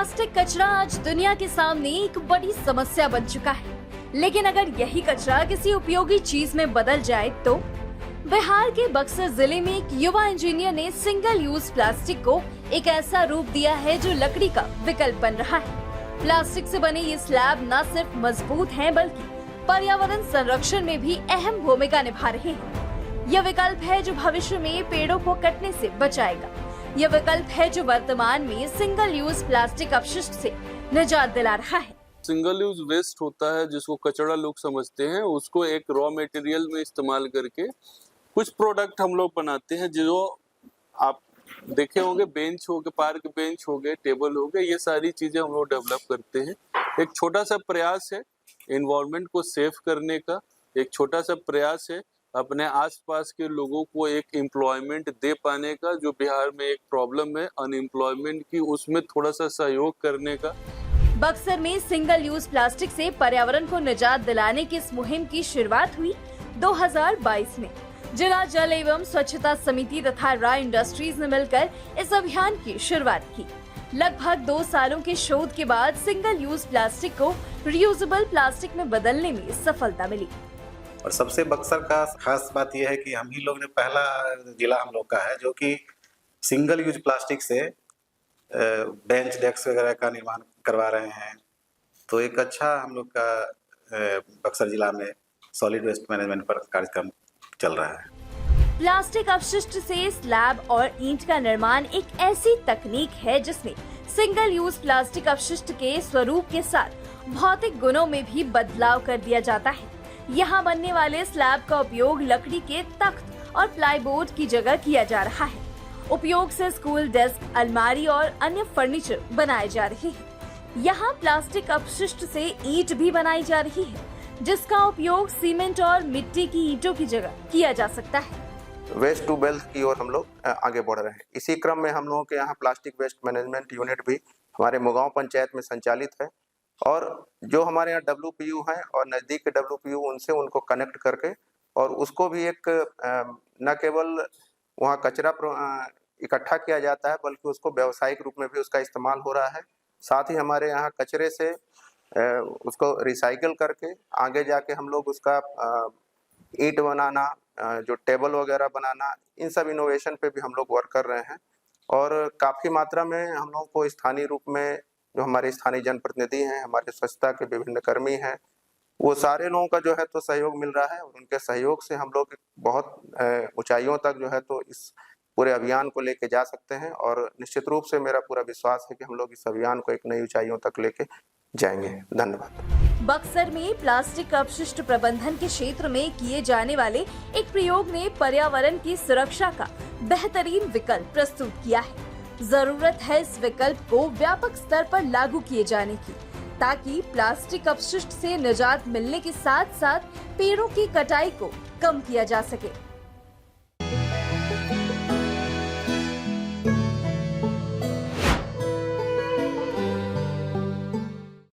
Plastic कचरा आज दुनिया के सामने एक बड़ी समस्या बन चुका है। लेकिन अगर यही कचरा किसी उपयोगी चीज में बदल जाए तो बिहार के बक्सर जिले में एक युवा इंजीनियर ने सिंगल यूज प्लास्टिक को एक ऐसा रूप दिया है जो लकड़ी का विकल्प बन रहा है। प्लास्टिक से बने ये स्लैब न सिर्फ मजबूत हैं बल्कि पर्यावरण संरक्षण में भी अहम भूमिका निभा रहे हैं। यह विकल्प है जो भविष्य में पेड़ों को कटने से बचाएगा। यह विकल्प है जो वर्तमान में सिंगल यूज प्लास्टिक अपशिष्ट से निजात दिला रहा है। सिंगल यूज वेस्ट होता है जिसको कचरा लोग समझते हैं, उसको एक रॉ मटेरियल में इस्तेमाल करके कुछ प्रोडक्ट हम लोग बनाते हैं जो आप देखे होंगे, बेंच हो गए, पार्क बेंच हो गए, टेबल हो गए, ये सारी चीजें हम लोग डेवलप करते हैं। एक छोटा सा प्रयास है एनवायरनमेंट को सेफ करने का, एक छोटा सा प्रयास है अपने आसपास के लोगों को एक एम्प्लॉयमेंट दे पाने का। जो बिहार में एक प्रॉब्लम है अनएम्प्लॉयमेंट की, उसमें थोड़ा सा सहयोग करने का। बक्सर में सिंगल यूज प्लास्टिक से पर्यावरण को निजात दिलाने की इस मुहिम की शुरुआत हुई 2022 में। जिला जल एवं स्वच्छता समिति तथा राय इंडस्ट्रीज ने मिलकर इस अभियान की शुरुआत की। लगभग 2 सालों के शोध के बाद सिंगल यूज प्लास्टिक को रियूजेबल प्लास्टिक में बदलने में सफलता मिली। और सबसे बक्सर का खास बात यह है कि हम ही लोग ने पहला जिला हम लोग का है जो कि सिंगल यूज प्लास्टिक से बेंच डेस्क वगैरह का निर्माण करवा रहे हैं। तो एक अच्छा हम लोग का बक्सर जिला में सॉलिड वेस्ट मैनेजमेंट पर कार्यक्रम चल रहा है। प्लास्टिक अपशिष्ट से स्लैब और ईंट का निर्माण एक ऐसी तकनीक है जिसमें सिंगल यूज प्लास्टिक अपशिष्ट के स्वरूप के साथ भौतिक गुणों में भी बदलाव कर दिया जाता है। यहाँ बनने वाले स्लैब का उपयोग लकड़ी के तख्त और प्लाईबोर्ड की जगह किया जा रहा है। उपयोग से स्कूल डेस्क, अलमारी और अन्य फर्नीचर बनाए जा रहे हैं। यहाँ प्लास्टिक अपशिष्ट से ईंट भी बनाई जा रही है जिसका उपयोग सीमेंट और मिट्टी की ईंटों की जगह किया जा सकता है। वेस्ट टू वेल्थ की ओर हम लोग आगे बढ़ रहे हैं। इसी क्रम में हम लोगों के यहाँ प्लास्टिक वेस्ट मैनेजमेंट यूनिट भी हमारे मुगांव पंचायत में संचालित है और जो हमारे यहाँ WPU हैं और नज़दीक के WPU उनसे उनको कनेक्ट करके और उसको भी एक न केवल वहाँ कचरा इकट्ठा किया जाता है बल्कि उसको व्यावसायिक रूप में भी उसका इस्तेमाल हो रहा है। साथ ही हमारे यहाँ कचरे से उसको रिसाइकिल करके आगे जाके हम लोग उसका ईंट बनाना, जो टेबल वगैरह बनाना, इन सब इनोवेशन पे भी हम लोग वर्क कर रहे हैं। और काफ़ी मात्रा में हम लोगों को स्थानीय रूप में जो हमारे स्थानीय जनप्रतिनिधि हैं, हमारे स्वच्छता के विभिन्न कर्मी हैं, वो सारे लोगों का जो है तो सहयोग मिल रहा है और उनके सहयोग से हम लोग बहुत ऊंचाइयों तक जो है तो इस पूरे अभियान को लेके जा सकते हैं। और निश्चित रूप से मेरा पूरा विश्वास है कि हम लोग इस अभियान को एक नई ऊंचाइयों तक लेके जाएंगे। धन्यवाद। बक्सर में प्लास्टिक अपशिष्ट प्रबंधन के क्षेत्र में किए जाने वाले एक प्रयोग ने पर्यावरण की सुरक्षा का बेहतरीन विकल्प प्रस्तुत किया है। जरूरत है इस विकल्प को व्यापक स्तर पर लागू किए जाने की ताकि प्लास्टिक अपशिष्ट से निजात मिलने के साथ साथ पेड़ों की कटाई को कम किया जा सके।